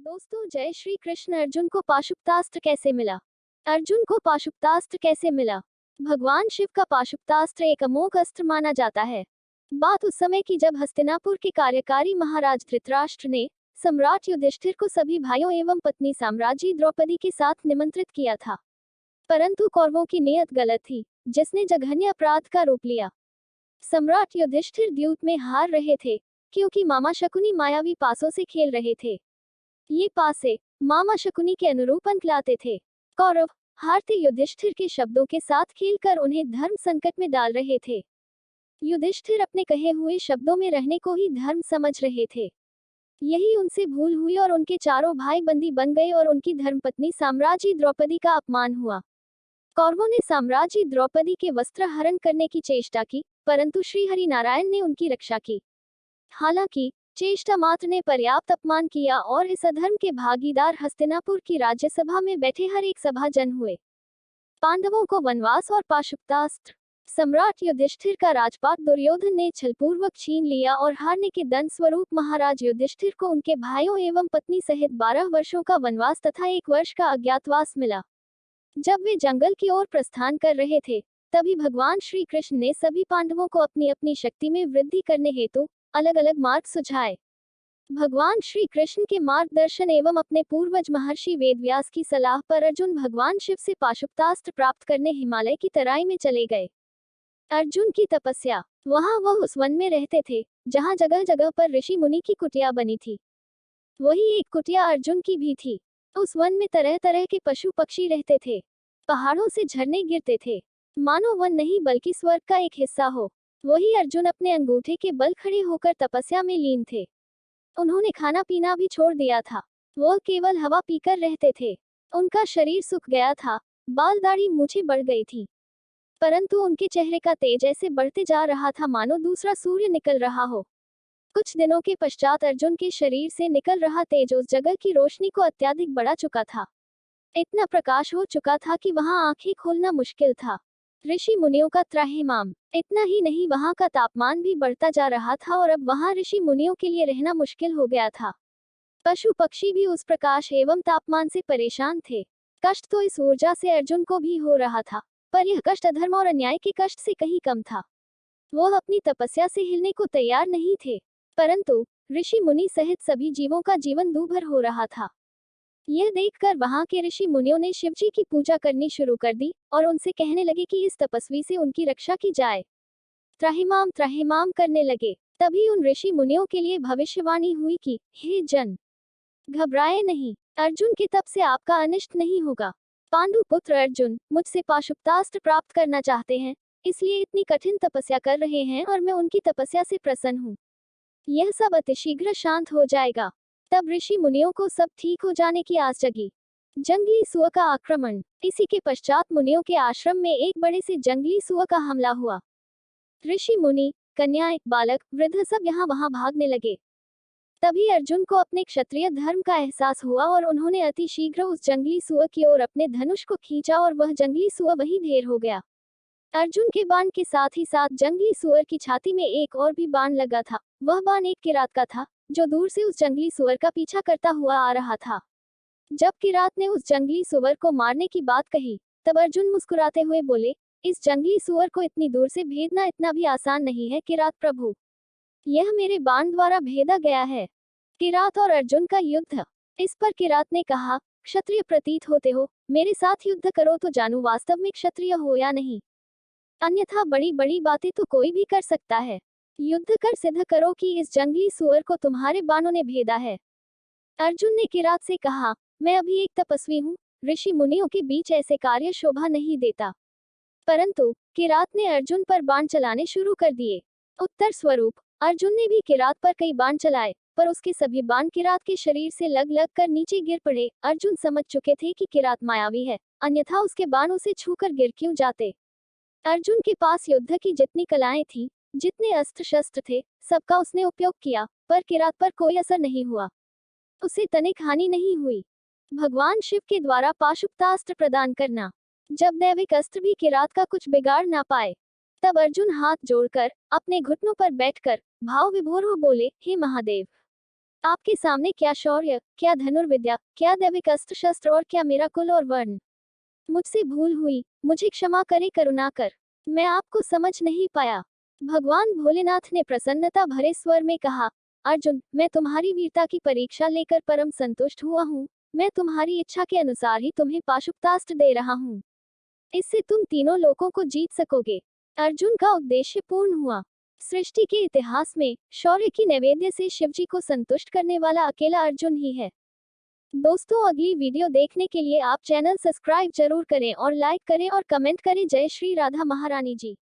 दोस्तों, जय श्री कृष्ण। अर्जुन को पाशुपतास्त्र कैसे मिला? अर्जुन को पाशुपतास्त्र कैसे मिला? भगवान शिव का पाशुपतास्त्र एक अमोघ अस्त्र माना जाता है। बात उस समय की जब हस्तिनापुर के कार्यकारी महाराज धृतराष्ट्र ने सम्राट युधिष्ठिर को सभी भाइयों एवं पत्नी साम्राज्ञी द्रौपदी के साथ निमंत्रित किया था। परंतु कौरवों की नीयत गलत थी, जिसने जघन्य अपराध का रूप लिया। सम्राट युधिष्ठिर द्यूत में हार रहे थे, क्योंकि मामा शकुनी मायावी पासों से खेल रहे थे। ये पासे मामा शकुनी के अनुरूप अंक लाते थे। कौरव हारते युधिष्ठिर के शब्दों के साथ खेलकर उन्हें धर्म संकट में डाल रहे थे। युधिष्ठिर अपने कहे हुए शब्दों में रहने को ही धर्म समझ रहे थे। यही उनसे भूल हुई और उनके चारों भाई बंदी बन गए और उनकी धर्मपत्नी साम्राज्ञी द्रौपदी का अपमान हुआ। कौरवों ने साम्राज्ञी द्रौपदी के वस्त्र हरण करने की चेष्टा की, परंतु श्री हरि नारायण ने उनकी रक्षा की। हालांकि चेष्टा मात्र ने पर्याप्त अपमान किया और इस अधर्म के भागीदार हस्तिनापुर की राज्यसभा में बैठे हर एक सभाजन हुए। पांडवों को वनवास और पाशुपतास्त्र। सम्राट युधिष्ठिर का राजपाट दुर्योधन ने छलपूर्वक छीन लिया और हारने के दंड स्वरूप महाराज युधिष्ठिर को उनके भाइयों एवं पत्नी सहित 12 वर्षों का वनवास तथा 1 वर्ष का अज्ञातवास मिला। जब वे जंगल की ओर प्रस्थान कर रहे थे, तभी भगवान श्री कृष्ण ने सभी पांडवों को अपनी अपनी शक्ति में वृद्धि करने हेतु अलग अलग मार्ग सुझाए। भगवान श्री कृष्ण के मार्गदर्शन एवं अपने पूर्वज महर्षि वेदव्यास की सलाह पर अर्जुन भगवान शिव से पाशुपतास्त्र प्राप्त करने हिमालय की तराई में चले गए। अर्जुन की तपस्या। वहां वह उस वन में रहते थे, जहां जगह जगह पर ऋषि मुनि की कुटिया बनी थी। वही एक कुटिया अर्जुन की भी थी। उस वन में तरह तरह के पशु पक्षी रहते थे। पहाड़ों से झरने गिरते थे, मानो वन नहीं बल्कि स्वर्ग का एक हिस्सा हो। वही अर्जुन अपने अंगूठे के बल खड़े होकर तपस्या में लीन थे। उन्होंने खाना पीना भी छोड़ दिया था। वह केवल हवा पीकर रहते थे। उनका शरीर सूख गया था, बाल दाढ़ी मूछें बढ़ गई थी, परंतु उनके चेहरे का तेज ऐसे बढ़ते जा रहा था मानो दूसरा सूर्य निकल रहा हो। कुछ दिनों के पश्चात अर्जुन के शरीर से निकल रहा तेज उस जगह की रोशनी को अत्यधिक बढ़ा चुका था। इतना प्रकाश हो चुका था कि वहां आंखें खोलना मुश्किल था। ऋषि मुनियों का त्राहिमाम। इतना ही नहीं, वहां का तापमान भी बढ़ता जा रहा था और अब वहां ऋषि मुनियों के लिए रहना मुश्किल हो गया था। पशु पक्षी भी उस प्रकाश एवं तापमान से परेशान थे। कष्ट तो इस ऊर्जा से अर्जुन को भी हो रहा था, पर यह कष्ट अधर्म और अन्याय के कष्ट से कहीं कम था। वह अपनी तपस्या से हिलने को तैयार नहीं थे, परंतु ऋषि मुनि सहित सभी जीवों का जीवन दूभर हो रहा था। यह देखकर वहां के ऋषि मुनियों ने शिवजी की पूजा करनी शुरू कर दी और उनसे कहने लगे कि इस तपस्वी से उनकी रक्षा की जाए। त्राहिमाम त्राहिमाम करने लगे। तभी उन ऋषि मुनियों के लिए भविष्यवाणी हुई कि हे जन, घबराए नहीं, अर्जुन के तप से आपका अनिष्ट नहीं होगा। पांडु पुत्र अर्जुन मुझसे पाशुपतास्त्र प्राप्त करना चाहते हैं, इसलिए इतनी कठिन तपस्या कर रहे हैं और मैं उनकी तपस्या से प्रसन्न हूँ। यह सब अतिशीघ्र शांत हो जाएगा। तब ऋषि मुनियों को सब ठीक हो जाने की आस जगी। जंगली सुअर का आक्रमण। इसी के पश्चात मुनियों के आश्रम में एक बड़े से जंगली सुअर का हमला हुआ। ऋषि मुनि, कन्याएं, बालक, वृद्ध सब यहाँ वहां भागने लगे। तभी अर्जुन को अपने क्षत्रिय धर्म का एहसास हुआ और उन्होंने अति शीघ्र उस जंगली सुअर की ओर अपने धनुष को खींचा और वह जंगली सुअर वहीं ढेर हो गया। अर्जुन के बाण के साथ ही साथ जंगली सुअर की छाती में एक और भी बाण लगा था। वह बाण एक किरात का था, जो दूर से उस जंगली सुअर का पीछा करता हुआ आ रहा था। जब किरात ने उस जंगली सुअर को मारने की बात कही, तब अर्जुन मुस्कुराते हुए बोले, इस जंगली सुअर को इतनी दूर से भेदना इतना भी आसान नहीं है किरात प्रभु। यह मेरे बाण द्वारा भेदा गया है। किरात और अर्जुन का युद्ध। इस पर किरात ने कहा, क्षत्रिय प्रतीत होते हो, मेरे साथ युद्ध करो तो जानू वास्तव में क्षत्रिय हो या नहीं। अन्यथा बड़ी बड़ी बातें तो कोई भी कर सकता है। युद्ध कर सिद्ध करो कि इस जंगली सुअर को तुम्हारे बाणों ने भेदा है। अर्जुन ने किरात से कहा, मैं अभी एक तपस्वी हूँ, ऋषि मुनियों के बीच ऐसे कार्य शोभा नहीं देता। परंतु किरात ने अर्जुन पर बाण चलाने शुरू कर दिए। उत्तर स्वरूप अर्जुन ने भी किरात पर कई बाण चलाए, पर उसके सभी बाण किरात के शरीर से लग लग कर नीचे गिर पड़े। अर्जुन समझ चुके थे कि किरात मायावी है, अन्यथा उसके बाण उसे छूकर गिर क्यों जाते। अर्जुन के पास युद्ध की जितनी कलाएं थी, जितने अस्त्र शस्त्र थे, सबका उसने उपयोग किया, पर किरात पर कोई असर नहीं हुआ। उसे तनिक हानि नहीं हुई। भगवान शिव के द्वारा पाशुपतास्त्र प्रदान करना। जब दैविक अस्त्र भी किरात का कुछ बिगाड़ ना पाए, तब अर्जुन हाथ जोड़कर अपने घुटनों पर बैठकर भाव विभोर हो बोले, हे महादेव, आपके सामने क्या शौर्य, क्या धनुर्विद्या, क्या दैविक अस्त्र शस्त्र और क्या मेरा कुल और वर्ण। मुझसे भूल हुई, मुझे क्षमा करे करुणा कर। मैं आपको समझ नहीं पाया। भगवान भोलेनाथ ने प्रसन्नता भरे स्वर में कहा, अर्जुन, मैं तुम्हारी वीरता की परीक्षा लेकर परम संतुष्ट हुआ हूँ। मैं तुम्हारी इच्छा के अनुसार ही तुम्हें पाशुपतास्त्र दे रहा हूँ। इससे तुम तीनों लोकों को जीत सकोगे। अर्जुन का उद्देश्य पूर्ण हुआ। सृष्टि के इतिहास में शौर्य की नैवेद्य से शिवजी को संतुष्ट करने वाला अकेला अर्जुन ही है। दोस्तों, अगली वीडियो देखने के लिए आप चैनल सब्सक्राइब जरूर करें और लाइक करें और कमेंट करें। जय श्री राधा महारानी जी।